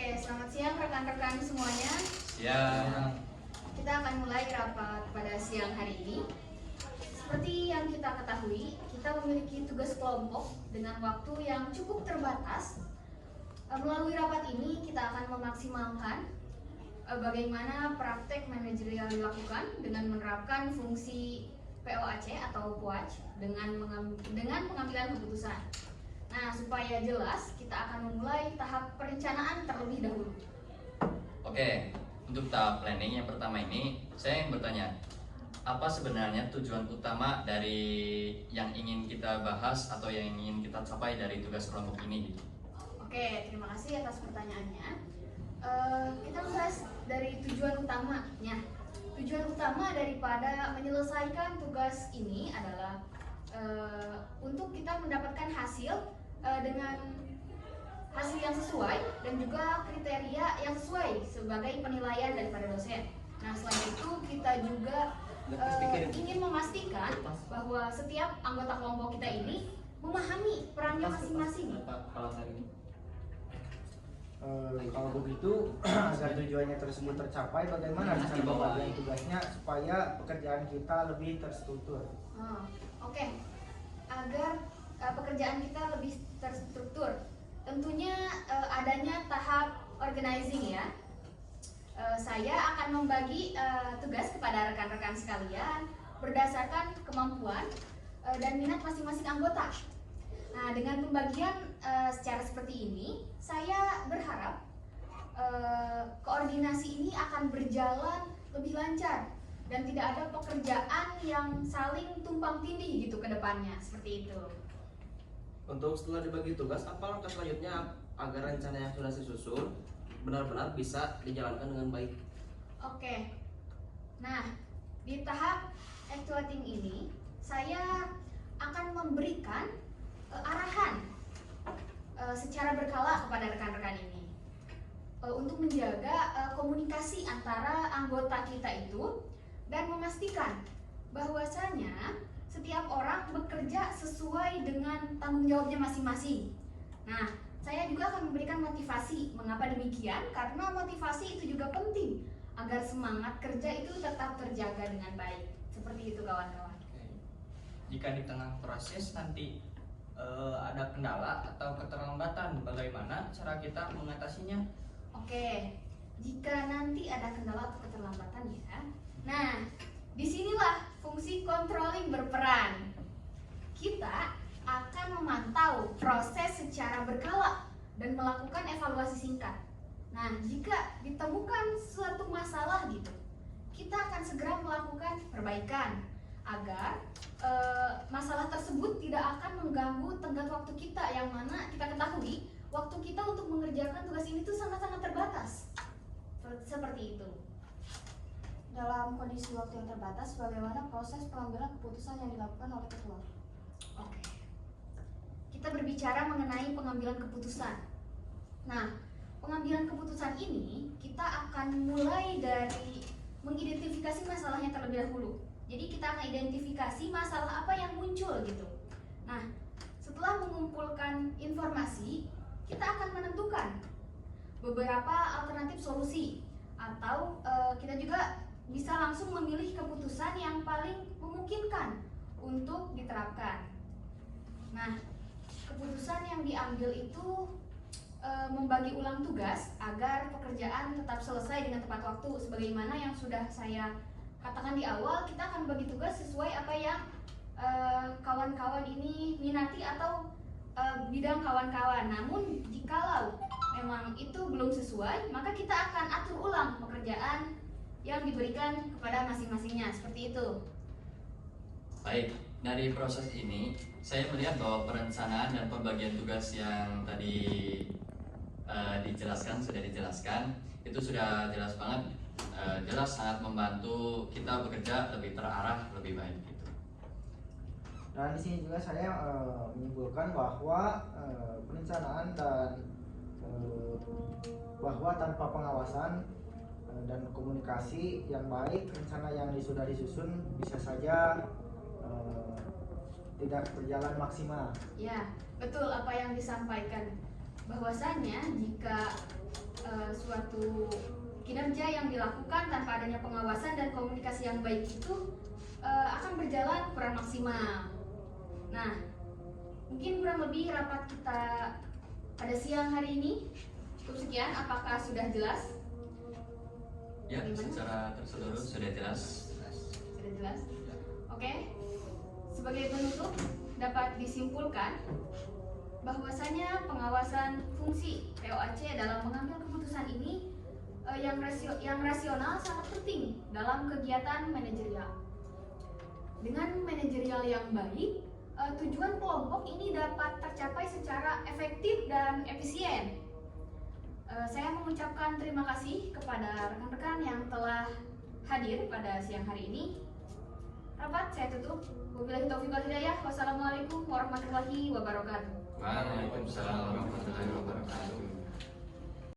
Oke, selamat siang rekan-rekan semuanya. Siang. Kita akan mulai rapat pada siang hari ini. Seperti yang kita ketahui, kita memiliki tugas kelompok dengan waktu yang cukup terbatas. Melalui rapat ini, kita akan memaksimalkan bagaimana praktek manajerial dilakukan dengan menerapkan fungsi POAC atau POAC dengan pengambilan keputusan. Nah, supaya jelas, kita akan memulai tahap perencanaan terlebih dahulu. Oke, untuk tahap planning yang pertama ini, saya ingin bertanya, apa sebenarnya tujuan utama dari yang ingin kita bahas atau yang ingin kita capai dari tugas kelompok ini? Oke, terima kasih atas pertanyaannya. Kita bahas dari tujuan utamanya. Tujuan utama daripada menyelesaikan tugas ini adalah untuk kita mendapatkan hasil dengan hasil yang sesuai dan juga kriteria yang sesuai sebagai penilaian daripada dosen. Nah, selain itu kita juga ingin memastikan bahwa setiap anggota kelompok kita ini memahami perannya masing-masing. Kalau begitu, agar tujuannya tersebut tercapai, bagaimana cara pembagian tugasnya supaya pekerjaan kita lebih terstruktur? Oke. Agar pekerjaan kita lebih terstruktur, tentunya adanya tahap organizing ya. Saya akan membagi tugas kepada rekan-rekan sekalian berdasarkan kemampuan dan minat masing-masing anggota. Nah, dengan pembagian secara seperti ini, saya berharap koordinasi ini akan berjalan lebih lancar dan tidak ada pekerjaan yang saling tumpang tindih gitu ke depannya, seperti itu. Untuk setelah dibagi tugas, apa langkah selanjutnya agar rencana yang sudah disusun benar-benar bisa dijalankan dengan baik? Oke. Nah, di tahap actuating ini, saya akan memberikan arahan secara berkala kepada rekan-rekan ini untuk menjaga komunikasi antara anggota kita itu dan memastikan bahwasanya setiap orang bekerja sesuai dengan tanggung jawabnya masing-masing. Nah, saya juga akan memberikan motivasi. Mengapa demikian? Karena motivasi itu juga penting agar semangat kerja itu tetap terjaga dengan baik. Seperti itu, kawan-kawan. Jika di tengah proses nanti ada kendala atau keterlambatan, bagaimana cara kita mengatasinya? Oke, jika nanti ada kendala atau keterlambatan ya. Nah, disinilah fungsi controlling berperan. Kita akan memantau proses secara berkala dan melakukan evaluasi singkat. Nah, jika ditemukan suatu masalah gitu, kita akan segera melakukan perbaikan agar masalah tersebut tidak akan mengganggu tenggat waktu kita, yang mana kita ketahui waktu kita untuk mengerjakan tugas ini tuh sangat-sangat terbatas. Seperti itu. Dalam kondisi waktu yang terbatas, bagaimana proses pengambilan keputusan yang dilakukan oleh ketua? Oke. Kita berbicara mengenai pengambilan keputusan. Nah, pengambilan keputusan ini kita akan mulai dari mengidentifikasi masalahnya terlebih dahulu. Jadi kita akan identifikasi masalah apa yang muncul gitu. Nah, setelah mengumpulkan informasi, kita akan menentukan beberapa alternatif solusi, atau kita juga bisa langsung memilih keputusan yang paling memungkinkan untuk diterapkan. Nah, keputusan yang diambil itu membagi ulang tugas agar pekerjaan tetap selesai dengan tepat waktu. Sebagaimana yang sudah saya katakan di awal, kita akan bagi tugas sesuai apa yang kawan-kawan ini minati atau bidang kawan-kawan. Namun jikalau memang itu belum sesuai, maka kita akan atur ulang pekerjaan yang diberikan kepada masing-masingnya, seperti itu. Baik, dari proses ini saya melihat bahwa perencanaan dan pembagian tugas yang tadi sudah dijelaskan itu sudah jelas banget, jelas sangat membantu kita bekerja lebih terarah, lebih baik gitu. Dan di sini juga saya menyimpulkan bahwa perencanaan dan bahwa tanpa pengawasan dan komunikasi yang baik, rencana yang sudah disusun bisa saja tidak berjalan maksimal. Ya, betul apa yang disampaikan, bahwasanya jika suatu kinerja yang dilakukan tanpa adanya pengawasan dan komunikasi yang baik itu akan berjalan kurang maksimal. Nah, mungkin kurang lebih rapat kita pada siang hari ini cukup sekian. Apakah sudah jelas? Ya, Gimana? secara terseluruh sudah jelas. Sudah jelas? Oke. Sebagai penutup, dapat disimpulkan bahwasanya pengawasan fungsi POAC dalam mengambil keputusan ini yang rasional sangat penting dalam kegiatan manajerial. Dengan manajerial yang baik, tujuan kelompok ini dapat tercapai secara efektif dan efisien. Saya mengucapkan terima kasih kepada rekan-rekan yang telah hadir pada siang hari ini. Rapat saya tutup. Wabillahi taufiq wal hidayah. Wassalamualaikum warahmatullahi wabarakatuh. Waalaikumsalam warahmatullahi wabarakatuh.